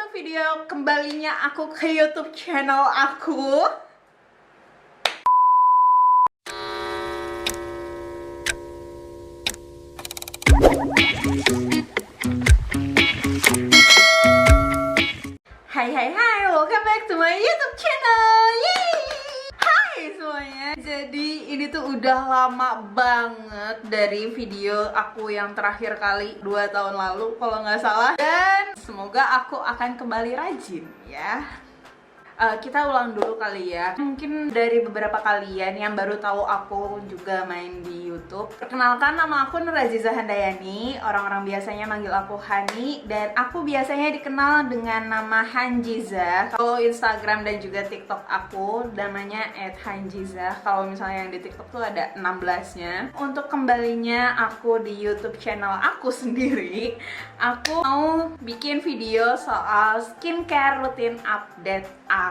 untuk video kembalinya aku ke YouTube channel aku. Hai, welcome back to my YouTube channel. Yeay! Hai semuanya. Jadi ini tuh udah lama banget dari video aku yang terakhir kali 2 tahun lalu kalau nggak salah. Dan semoga aku akan kembali rajin ya. Kita ulang dulu kali ya. Mungkin dari beberapa kalian yang baru tahu aku juga main di YouTube. Perkenalkan, nama aku Nur Aziza Handayani. Orang-orang biasanya manggil aku Hani. Dan aku biasanya dikenal dengan nama Hanjiza. Kalau Instagram dan juga TikTok aku namanya @hanjiza. Kalau misalnya yang di TikTok tuh ada 16-nya. Untuk kembalinya aku di YouTube channel aku sendiri, aku mau bikin video soal skincare rutin update aku.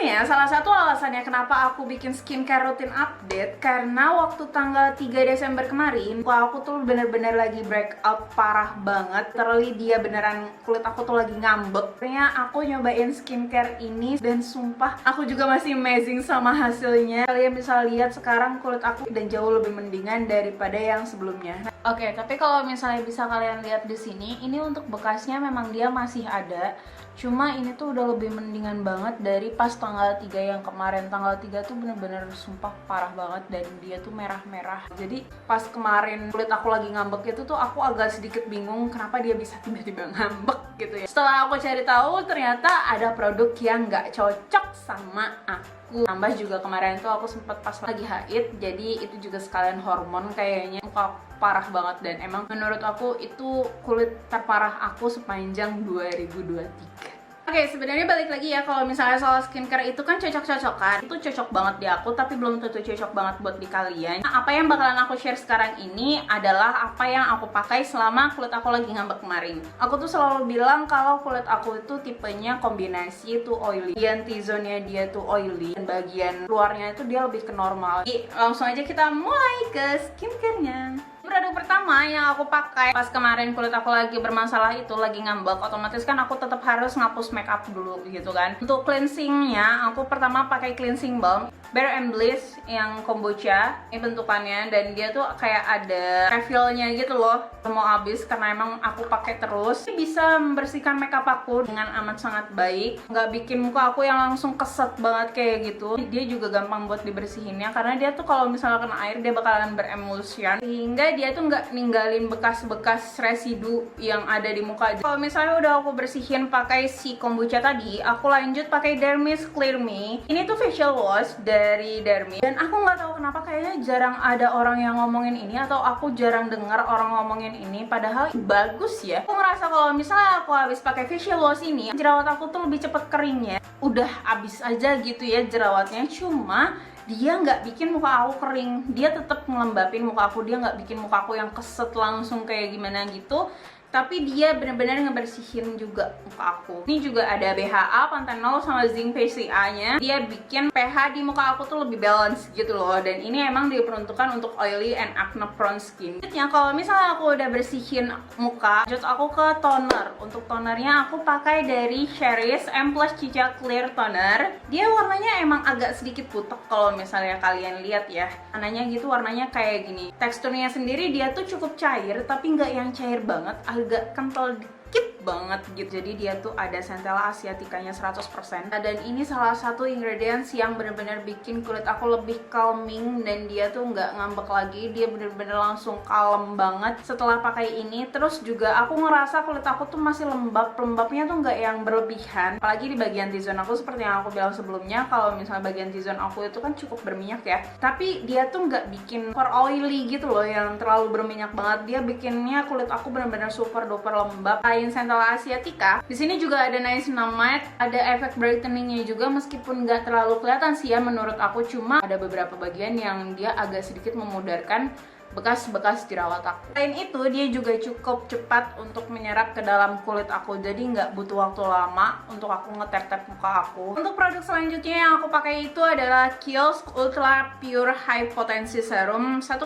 Ya, salah satu alasannya kenapa aku bikin skincare rutin update karena waktu tanggal 3 Desember kemarin aku tuh bener-bener lagi breakout parah banget. Terli dia beneran kulit aku tuh lagi ngambek. Akhirnya aku nyobain skincare ini dan sumpah aku juga masih amazing sama hasilnya. Kalian bisa lihat sekarang kulit aku dan jauh lebih mendingan daripada yang sebelumnya. Oke, tapi kalau misalnya bisa kalian lihat di sini, ini untuk bekasnya memang dia masih ada. Cuma ini tuh udah lebih mendingan banget dari pas tanggal 3 yang kemarin. Tanggal 3 tuh bener-bener sumpah parah banget dan dia tuh merah-merah. Jadi pas kemarin kulit aku lagi ngambek itu tuh aku agak sedikit bingung kenapa dia bisa tiba-tiba ngambek gitu ya. Setelah aku cari tahu ternyata ada produk yang nggak cocok sama aku. Tambah juga kemarin tuh aku sempet pas lagi haid, jadi itu juga sekalian hormon kayaknya. Muka parah banget dan emang menurut aku itu kulit terparah aku sepanjang 2023. Oke, sebenarnya balik lagi ya, kalau misalnya soal skincare itu kan cocok-cocokan. Itu cocok banget di aku, tapi belum tentu cocok banget buat di kalian. Nah, apa yang bakalan aku share sekarang ini adalah apa yang aku pakai selama kulit aku lagi ngambek kemarin. Aku tuh selalu bilang kalau kulit aku itu tipenya kombinasi itu oily. Bagian T-zone-nya dia tuh oily, dan bagian luarnya itu dia lebih ke normal. Jadi langsung aja kita mulai ke skincare-nya. Produk pertama yang aku pakai pas kemarin kulit aku lagi bermasalah itu, lagi ngambek, otomatis kan aku tetap harus ngapus makeup dulu gitu kan. Untuk cleansingnya aku pertama pakai cleansing balm Bare & Bliss yang kombucha. Ini bentukannya dan dia tuh kayak ada refillnya gitu loh. Mau habis karena emang aku pakai terus. Ini bisa membersihkan makeup aku dengan amat sangat baik, nggak bikin muka aku yang langsung keset banget kayak gitu. Dia juga gampang buat dibersihinnya karena dia tuh kalau misalnya kena air dia bakalan beremulsion sehingga dia tuh nggak ninggalin bekas-bekas residu yang ada di muka. Kalau misalnya udah aku bersihin pakai si kombucha tadi, aku lanjut pakai Dermis Clear Me. Ini tuh facial wash dari Dermis dan aku nggak tahu kenapa kayaknya jarang ada orang yang ngomongin ini atau aku jarang dengar orang ngomongin ini, padahal bagus ya. Aku ngerasa kalau misalnya aku habis pakai facial wash ini, jerawat aku tuh lebih cepet keringnya. Udah habis aja gitu ya jerawatnya, cuma dia nggak bikin muka aku kering, dia tetap ngelembapin muka aku, dia nggak bikin muka aku yang keset langsung kayak gimana gitu, tapi dia benar-benar ngebersihin juga muka aku. Ini juga ada BHA, Panthenol, sama Zinc PCA-nya. Dia bikin pH di muka aku tuh lebih balance gitu loh. Dan ini emang diperuntukkan untuk oily and acne prone skin. Selanjutnya, kalau misalnya aku udah bersihin muka, lanjut aku ke toner. Untuk tonernya aku pakai dari Cherries M+ Cica Clear Toner. Dia warnanya emang agak sedikit putek kalau misalnya kalian lihat ya. Warnanya gitu, warnanya kayak gini. Teksturnya sendiri dia tuh cukup cair, tapi nggak yang cair banget, agak kental dikit banget gitu. Jadi dia tuh ada centella asiaticanya 100%. Dan ini salah satu ingredients yang bener-bener bikin kulit aku lebih calming dan dia tuh nggak ngambek lagi. Dia bener-bener langsung kalem banget setelah pakai ini. Terus juga aku ngerasa kulit aku tuh masih lembab. Lembabnya tuh nggak yang berlebihan. Apalagi di bagian T-zone aku, seperti yang aku bilang sebelumnya, kalau misalnya bagian T-zone aku itu kan cukup berminyak ya. Tapi dia tuh nggak bikin super oily gitu loh yang terlalu berminyak banget. Dia bikinnya kulit aku bener-bener super duper lembab. Lain Centella Asiatica. Di sini juga ada niacinamide, ada efek brightening-nya juga, meskipun nggak terlalu kelihatan sih ya menurut aku, cuma ada beberapa bagian yang dia agak sedikit memudarkan bekas-bekas jerawat aku. Selain itu dia juga cukup cepat untuk menyerap ke dalam kulit aku, jadi nggak butuh waktu lama untuk aku ngetep-tep muka aku. Untuk produk selanjutnya yang aku pakai itu adalah Kiehl's Ultra Pure High Potency Serum 1,5%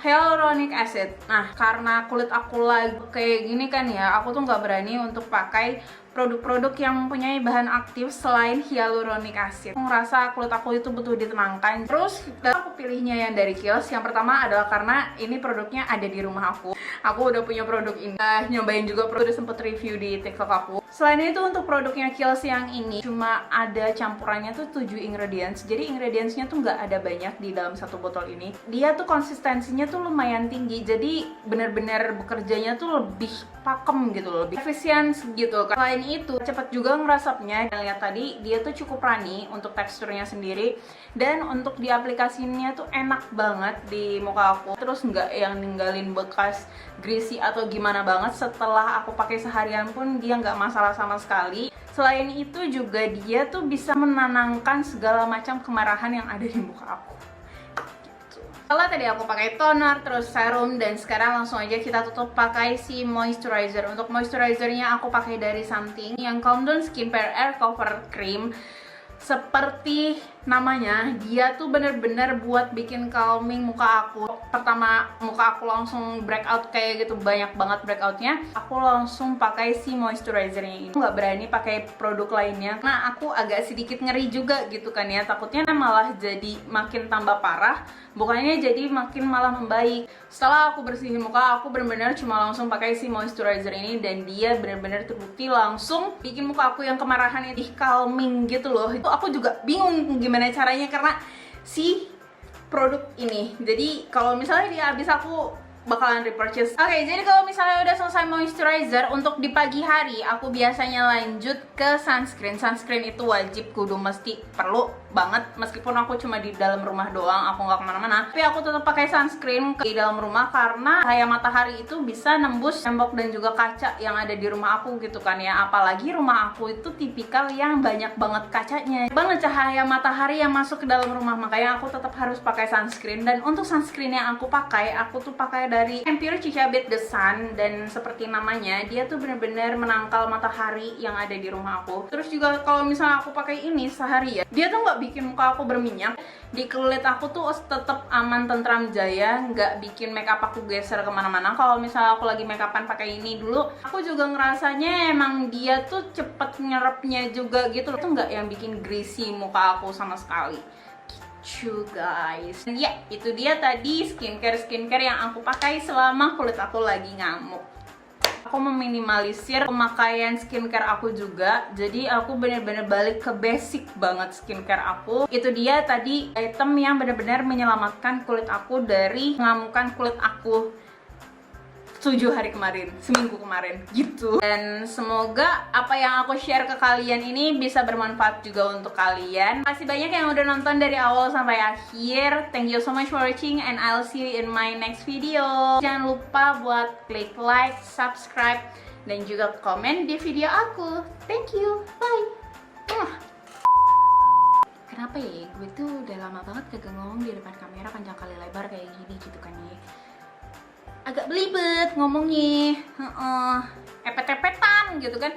hyaluronic acid. Nah, karena kulit aku lagi kayak gini kan ya, aku tuh nggak berani untuk pakai produk-produk yang mempunyai bahan aktif selain hyaluronic acid. Aku ngerasa kulit aku itu butuh ditenangkan. Terus aku pilihnya yang dari Kiehl's. Yang pertama adalah karena ini produknya ada di rumah aku. Aku udah punya produk ini. Nyobain juga produk, udah sempet review di TikTok aku. Selain itu untuk produknya Kiehl's yang ini cuma ada campurannya tuh 7 ingredients. Jadi ingredientsnya tuh nggak ada banyak di dalam satu botol ini. Dia tuh konsistensinya tuh lumayan tinggi. Jadi bener-bener bekerjanya tuh lebih pakem gitu loh, lebih efisien gitu. Selain itu cepat juga ngerasapnya. Dan lihat tadi dia tuh cukup runny untuk teksturnya sendiri, dan untuk diaplikasinya tuh enak banget di muka aku. Terus nggak yang ninggalin bekas greasy atau gimana banget. Setelah aku pakai seharian pun dia nggak masalah sama sekali. Selain itu juga dia tuh bisa menenangkan segala macam kemarahan yang ada di muka aku. Kalau tadi aku pakai toner, terus serum, dan sekarang langsung aja kita tutup pakai si moisturizer. Untuk moisturizernya aku pakai dari Something yang Countdown Skincare Air Cover Cream. Seperti namanya, dia tuh bener-bener buat bikin calming muka aku. Pertama muka aku langsung breakout kayak gitu, banyak banget breakoutnya. Aku langsung pakai si moisturizernya ini. Aku nggak berani pakai produk lainnya, nah aku agak sedikit ngeri juga gitu kan ya. Takutnya malah jadi makin tambah parah, bukannya jadi makin malah membaik. Setelah aku bersihin muka, aku bener-bener cuma langsung pakai si moisturizer ini, dan dia bener-bener terbukti langsung bikin muka aku yang kemarahan itu calming gitu loh. Itu aku juga bingung gimana caranya karena si produk ini. Jadi kalau misalnya dia habis, aku bakalan repurchase. Oke, jadi kalau misalnya udah selesai moisturizer, untuk di pagi hari aku biasanya lanjut ke sunscreen. Sunscreen itu wajib, kudu mesti perlu banget. Meskipun aku cuma di dalam rumah doang, aku nggak kemana-mana, tapi aku tetap pakai sunscreen di dalam rumah karena cahaya matahari itu bisa nembus tembok dan juga kaca yang ada di rumah aku gitu kan ya. Apalagi rumah aku itu tipikal yang banyak banget kacanya, banget cahaya matahari yang masuk ke dalam rumah, makanya aku tetap harus pakai sunscreen. Dan untuk sunscreen yang aku tuh pakai dari Empire Cicabit The Sun, dan seperti namanya, dia tuh bener-bener menangkal matahari yang ada di rumah aku. Terus juga kalau misalnya aku pakai ini sehari ya, dia tuh nggak bikin muka aku berminyak. Di kulit aku tuh tetap aman, tentram, jaya, nggak bikin makeup aku geser kemana-mana. Kalau misalnya aku lagi makeupan pakai ini dulu, aku juga ngerasanya emang dia tuh cepet nyerapnya juga gitu. Itu nggak yang bikin greasy muka aku sama sekali. Guys, ya itu dia tadi skincare yang aku pakai selama kulit aku lagi ngamuk. Aku meminimalisir pemakaian skincare aku juga, jadi aku bener-bener balik ke basic banget skincare aku. Itu dia tadi item yang bener-bener menyelamatkan kulit aku dari ngamukan kulit aku 7 hari kemarin, seminggu kemarin gitu. Dan semoga apa yang aku share ke kalian ini bisa bermanfaat juga untuk kalian. Makasih banyak yang udah nonton dari awal sampai akhir. Thank you so much for watching, and I'll see you in my next video. Jangan lupa buat klik like, subscribe, dan juga komen di video aku. Thank you, bye. Kenapa ya, gue tuh udah lama banget kagak ngomong di depan kamera panjang kali lebar kayak gini gitu kan ya. Agak belibet ngomongnya, epet-epetan gitu kan.